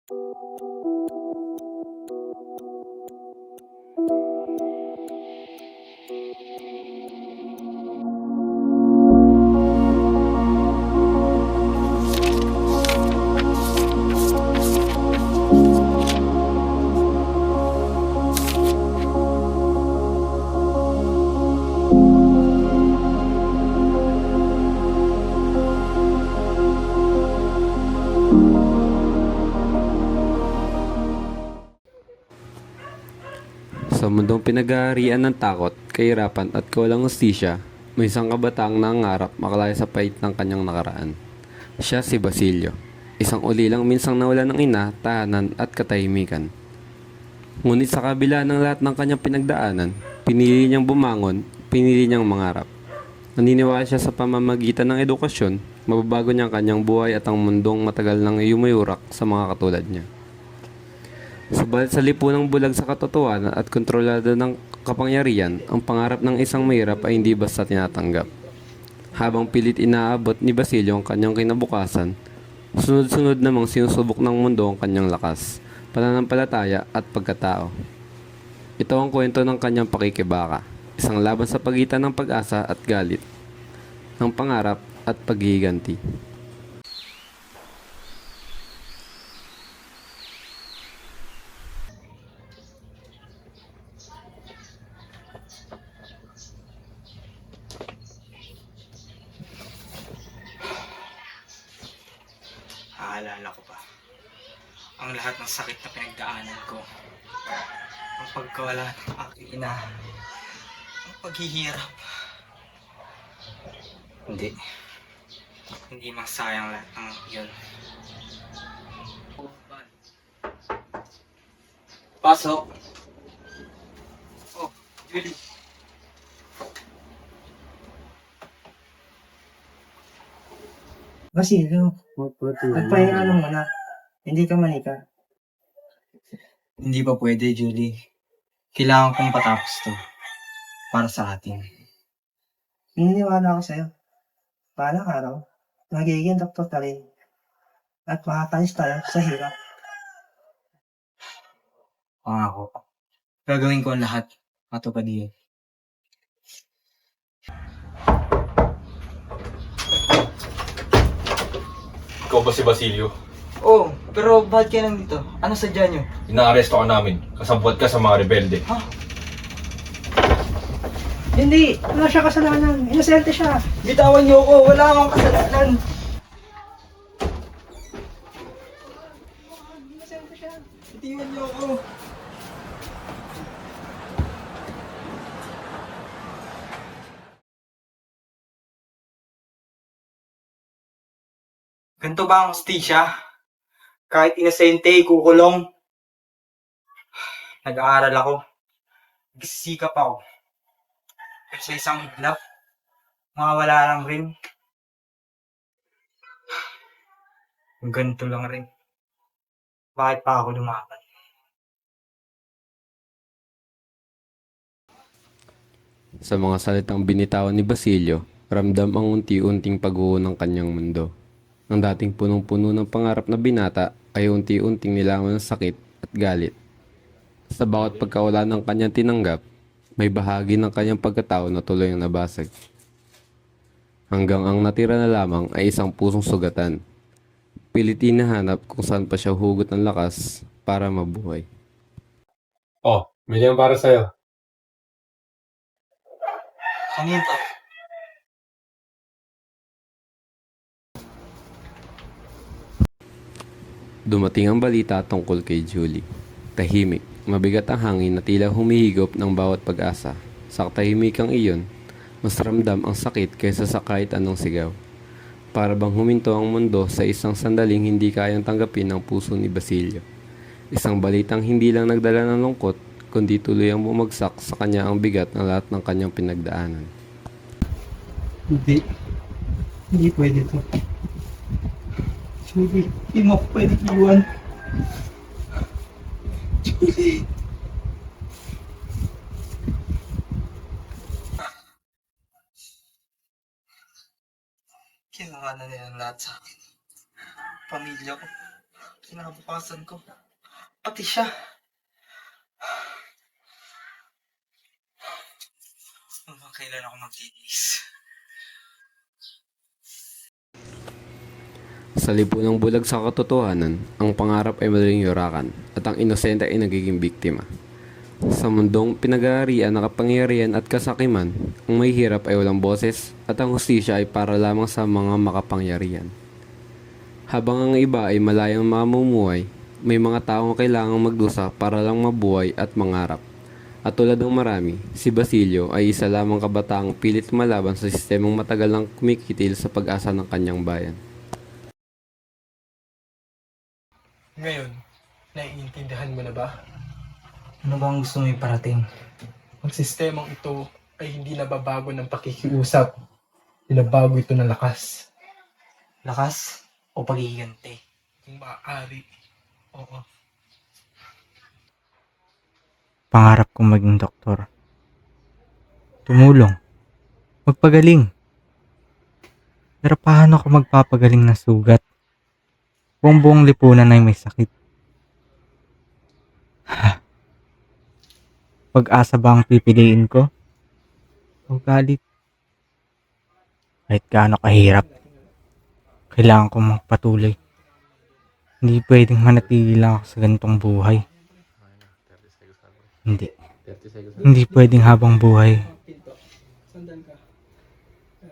Sa mundong pinag-aarian ng takot, kahirapan at kawalang hustisya, may isang kabataang nangarap makalaya sa pait ng kanyang nakaraan. Siya si Basilio, isang ulilang minsang nawala ng ina, tahanan at katahimikan. Ngunit sa kabila ng lahat ng kanyang pinagdaanan, pinili niyang bumangon, pinili niyang mangarap. Naniniwala siya sa pamamagitan ng edukasyon, mababago niya ang kanyang buhay at ang mundong matagal nang yumayurak sa mga katulad niya. Subalit sa lipunang bulag sa katotohanan at kontrolado ng kapangyarihan, ang pangarap ng isang mahirap ay hindi basta tinatanggap. Habang pilit inaabot ni Basilio ang kanyang kinabukasan, sunod-sunod namang sinusubok ng mundo ang kanyang lakas, pananampalataya at pagkatao. Ito ang kwento ng kanyang pakikibaka, isang laban sa pagitan ng pag-asa at galit, ng pangarap at paghihiganti. Aalala ko pa ang lahat ng sakit na pinagdaanan ko. Ang pagkawala ng aking ina. Ang paghihirap. Hindi masayang lahat ng yun. Pasok. Oh, Julie. Basilio, nagpahinga mo na. Hindi ka manika. Hindi pa pwede, Julie. Kailangan kong patapos to. Para sa atin. Naniniwala ako sa'yo. Balang araw, magiging doktor ka rin. At makakalis tayo sa hirap. Pangako. Gagawin ko ang lahat. Matupad yun. Ikaw ba si Basilio? Oh, pero bakit kayo nandito? Ano sadya nyo? Inaaresto ka namin. Kasabwat ka sa mga rebelde. Hindi! Wala siya kasalanan. Inosente siya. Bitawan niyo ako! Wala akong kasalanan! Inosente siya. Bitawan niyo ako! Ganito ba ang hustisya? Kahit inosente, kukulong. Nag-aaral ako. Nagsisikap ako. Pero sa isang iglap, mawawala lang rin. Ganito lang rin. Bakit pa ako lumaban? Sa mga salitang binitawan ni Basilio, ramdam ang unti-unting pagguho ng kanyang mundo. Ang dating punong-puno ng pangarap na binata ay unti-unting nilaman ng sakit at galit. Sa bawat pagkawala ng kanyang tinanggap, may bahagi ng kanyang pagkatao na tuloy ang nabasag. Hanggang ang natira na lamang ay isang pusong sugatan. Pilit hinahanap kung saan pa siya hugot ng lakas para mabuhay. Oh, may yan para sa'yo. Kanito? Dumating ang balita tungkol kay Julie. Tahimik, mabigat ang hangin na tila humihigop ng bawat pag-asa. Sa katahimikang iyon, mas ramdam ang sakit kaysa sa kahit anong sigaw. Para bang huminto ang mundo sa isang sandaling hindi kayang tanggapin ng puso ni Basilio. Isang balitang hindi lang nagdala ng lungkot, kundi tuloy ang bumagsak sa kanya ang bigat ng lahat ng kanyang pinagdaanan. Hindi. Hindi pwede to. Julie, hindi mo ako pwede iwan. Julie. Ginawa na nila lahat sa akin. Pamilya ko. kinabukasan ko. Pati siya. Hanggang kailan ako magtitiis? Sa lipunang bulag sa katotohanan, ang pangarap ay madaling yurakan at ang inosente ay nagiging biktima. Sa mundong pinag-aarian ng kapangyarihan at kasakiman, ang may hirap ay walang boses at ang hustisya ay para lamang sa mga makapangyarihan. Habang ang iba ay malayang mamumuhay, may mga taong kailangang magdusa para lang mabuhay at mangarap. At tulad ng marami, si Basilio ay isa lamang kabataang pilit malaban sa sistemang matagal nang kumikitil sa pag-asa ng kanyang bayan. Ngayon, naiintindihan mo na ba? Ano ba ang gusto mo iparating? Ang sistemang ito ay hindi nababago ng pakikiusap. Binabago ito ng lakas. Lakas o pagiganti? Kung maaari, oo. Pangarap kong maging doktor. Tumulong. Magpagaling. Pero paano ako magpapagaling ng sugat? Kung buong lipunan ay may sakit. Pag-asa ba ang pipiliin ko? O galit? Kahit gaano kahirap, kailangan kong magpatuloy. Hindi pwedeng manatili lang ako sa ganitong buhay. Hindi pwedeng habang buhay.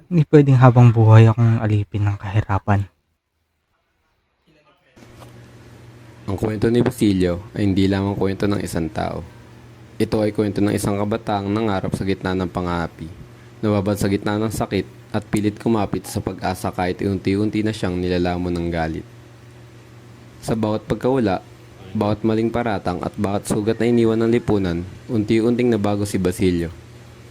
Hindi pwedeng habang buhay akong alipin ng kahirapan. Ang kwento ni Basilio ay hindi lamang kwento ng isang tao. Ito ay kwento ng isang kabataang nangarap sa gitna ng pang-aapi, nababad sa gitna ng sakit at pilit kumapit sa pag-asa kahit unti-unti na siyang nilalamon ng galit. Sa bawat pagkawala, bawat maling paratang at bawat sugat na iniwan ng lipunan, unti-unting nabago si Basilio.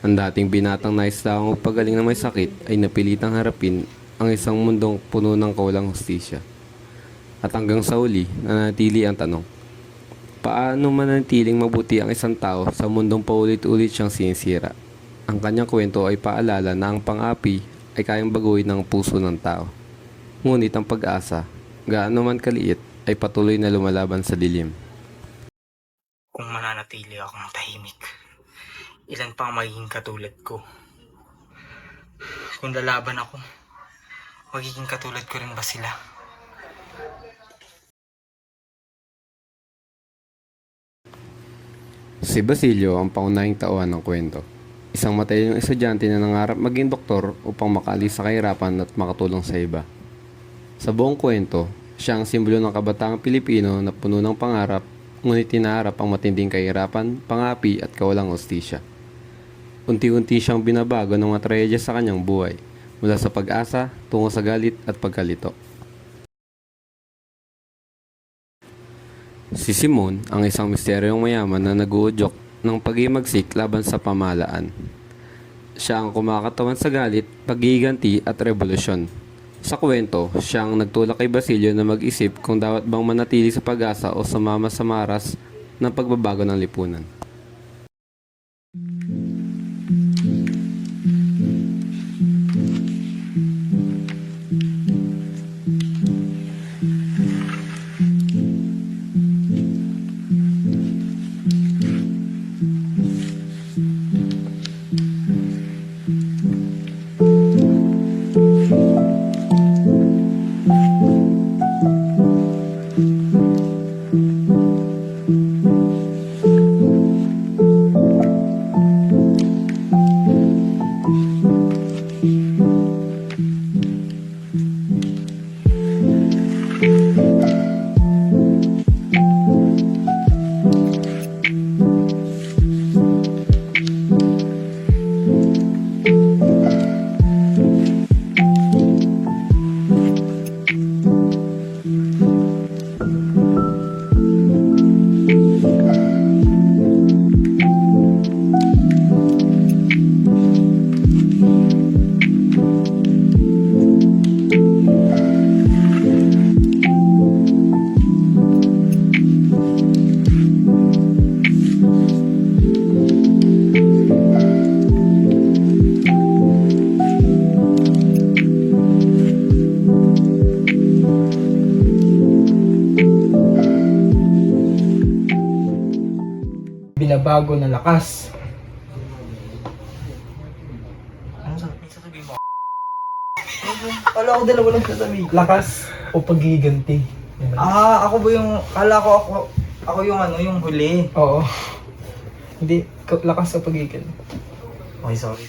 Ang dating binatang nais lamang magpagaling na may sakit ay napilitang harapin ang isang mundong puno ng kawalang hustisya. At hanggang sa uli, nanatili ang tanong, paano manatiling mabuti ang isang tao sa mundong paulit-ulit siyang sinisira? Ang kanyang kwento ay paalala na ang pang-api ay kayang baguhin ng puso ng tao. Ngunit ang pag-asa, gaano man kaliit, ay patuloy na lumalaban sa dilim. Kung mananatili akong tahimik, ilan pa ang magiging katulad ko? Kung lalaban ako, magiging katulad ko rin ba sila? Si Basilio ang pangunahing tauhan ng kwento. Isang matalinong estudyante na nangarap maging doktor upang makaalis sa kahirapan at makatulong sa iba. Sa buong kwento, siya ang simbolo ng kabataang Pilipino na puno ng pangarap, ngunit tinaharap ang matinding kahirapan, pang-aapi at kawalang hustisya. Unti-unti siyang binabago ng mga trahedya sa kanyang buhay, mula sa pag-asa tungo sa galit at pagkalito. Si Simon ang isang misteryong mayaman na nag-uudyok ng pag-imagsik laban sa pamahalaan. Siya ang kumakatawan sa galit, pag-iiganti at revolusyon. Sa kwento, siya ang nagtulak kay Basilio na mag-isip kung dapat bang manatili sa pag-asa o sumama sa maras ng pagbabago ng lipunan. binabago ng lakas. Ano sasabihin mo? Kala ko dalawa lang sasabihin. Lakas o pagiganti. Ako ba yung, kala ko ako yung yung huli. Oo. Hindi, lakas o pagiganti. Okay, sorry.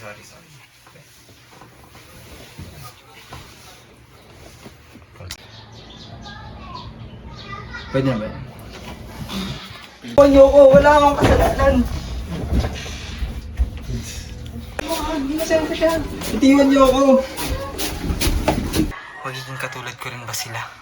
Pwede na ba yan? Iwan niyo ko, wala akong kasalanan. Ginasal ko siya. Itiwan niyo ako. Magiging katulad ko rin ba sila?